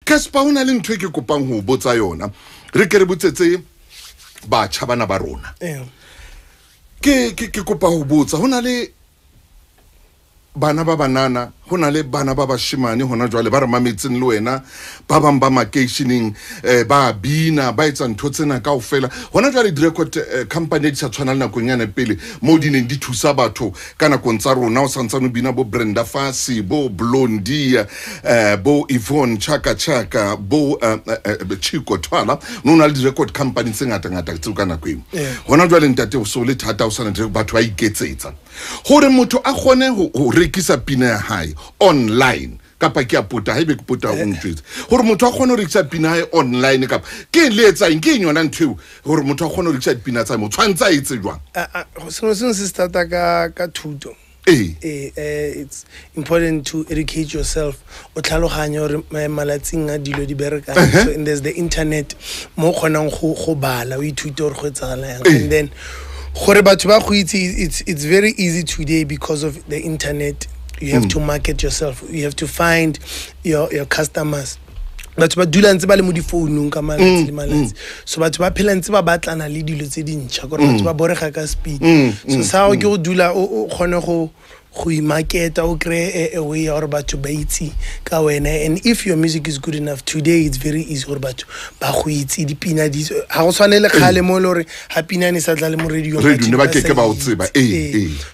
Casper hona le ntwe ke kopang ho botsa yona re ke re botsetse ba tjhabana ba rona ke kopa ho botsa hona le bana ba banana hona le bana ba bashimane hona jwale ba re mametseng le wena ba bang ba makeisheneng ba bina ba etsa ntho tsena kaofela hona jwale di record company di sa tshwana le nakong yana pele mo di neng di thusa batho ka nakong tsa rona o santsane bina bo Brenda Fassie bo Blondie bo Yvonne Chaka Chaka bo Chico Twala no na le di record company tse ngata ngata tse ka nako eo hona jwale ntate o so le thata o sana batho ba iketsetsa hore motho a khone ho rekisa pina ya hae online kapa ke a puta ha ibe ke puta go ntwetse gore motho a khone ho rekisa pina hae online kapa ke le etsa eng ke yona nthwe gore motho a khone ho rekisa pina tsa mo tshwantsa etse jwang so se starta ka thuto it's important to educate yourself o tlhaloganya gore malatsing a dilo di bereka so and there's the internet mo khonang go bala o ithute gore go etsagala and then gore batho ba go itse it's very easy today because of the internet. You have to market yourself. You have to find your customers. Batho ba dula ntse ba le mo di phone ka malatsi le malatsi so batho ba phela ntse ba batlana le dilo tse dintšha gore batho ba borega ka speed so sa go ke go dula o khone go market o create a way or batho ba itse ka wena and if your music is good enough today it's very easy gore batho ba go itse dipina di ha go tshwanele khale mo lore ha pina ne sa tla le mo radio ne ba ke ba o tseba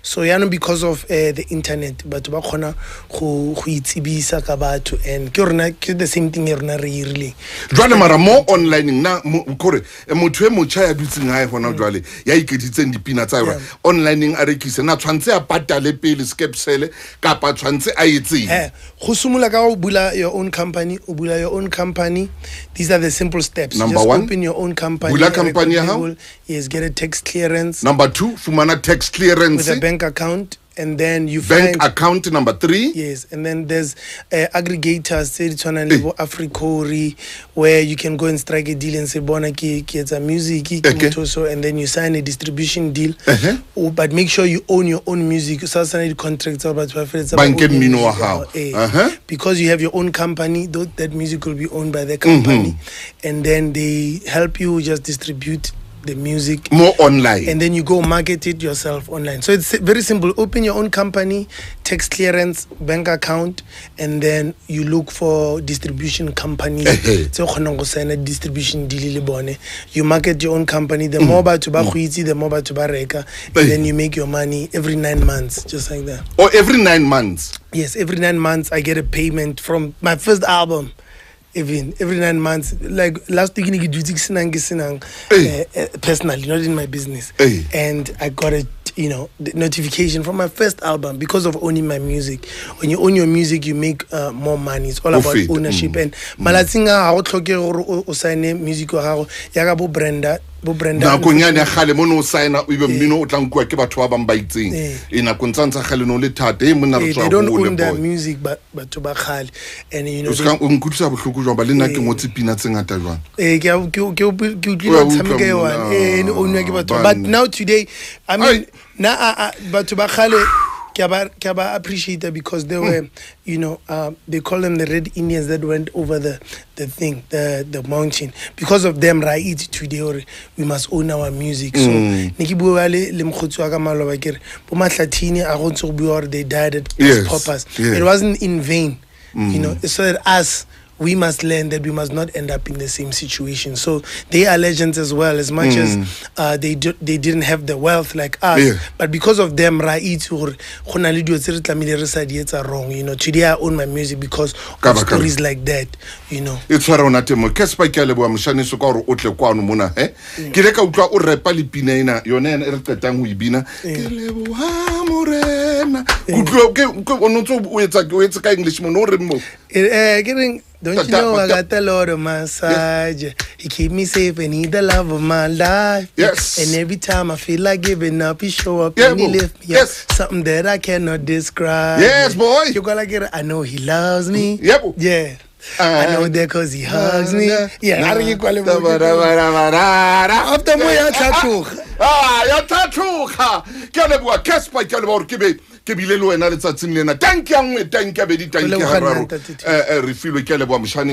so yana because of the internet batho ba khona go itsibisa ka batho and ke rena ke the same thing rena re irile jwale mara mo online na kore motho e motsha ya dutseng hae hona jwale ya iketitseng dipina tsa yona online a rekise na tshwantse a patale pele skepsele kapa tshwantse a etseng go sumula ka go bula your own company o bula your own company. These are the simple steps. Number just 1 open your own company. Bula company how? Yes, get a tax clearance. Number 2 fumana tax clearance with a bank account. And then you bank find account number 3. Yes, and then there's aggregators Africori where you can go and strike a deal and say bona ki etsa music so and then you sign a distribution deal but make sure you own your own music so sign contracts about because you have your own company that music will be owned by the company and then they help you just distribute the music more online and then you go market it yourself online. So it's very simple. Open your own company, tax clearance, bank account, and then you look for distribution companies. So sign a distribution deal. You market your own company. The more to the more to reka, and then you make your money every 9 months, just like that. Or every 9 months? Yes, every 9 months I get a payment from my first album. Even every 9 months, like last week, I do personally, not in my business, and I got a the notification from my first album because of owning my music. When you own your music, you make more money. It's all about ownership. And Malatinga, how to sign music or how Brenda. Na konyane khale mono sign up ibe mmino o tlankwa ke batho ba bang ba itseng ina kontsantsha khale no le thata e mona re tswa they don't own their music but to ba khale and o ska o nkutsa bohloko jwa ba le nna ke ngotse pina tse ngata jwang ke utlwile tshameka yone o nwa ke batho but now today I mean na batho ba khale Kaba appreciate that because they were, they call them the Red Indians that went over the thing, the mountain. Because of them, right today, we must own our music. So, Nikibuale Limkhutsuaka Malawakir, Pumatlatini, Aronso they died at purpose. It wasn't in vain, so that us. We must learn that we must not end up in the same situation. So they are legends as well, as much as they didn't have the wealth like us. But because of them, wrong. Today I own my music because of stories like that. It's what I tell you. Casper Calebo, I'm shani so called Otle Kwanu Mona. Kireka Uka or Repali Pinena, your name Ertang Wibina. Kelebo Morena. It's a Englishman or getting. Don't you know I got a lot of massage? He keep me safe and he the love of my life. Yes. And every time I feel like giving up, he show up and he lift me up. Something that I cannot describe. Yes, boy. You gotta get it. I know he loves me. Yeah. I know that cause he hugs me. Yeah. After your tattoo. Your tattoo. Kelebo Casper Kelebo Kibe. Kebilelo ena le tsatsing lena. Thank you, thank you, thank you. Refill Kelebo Mshani.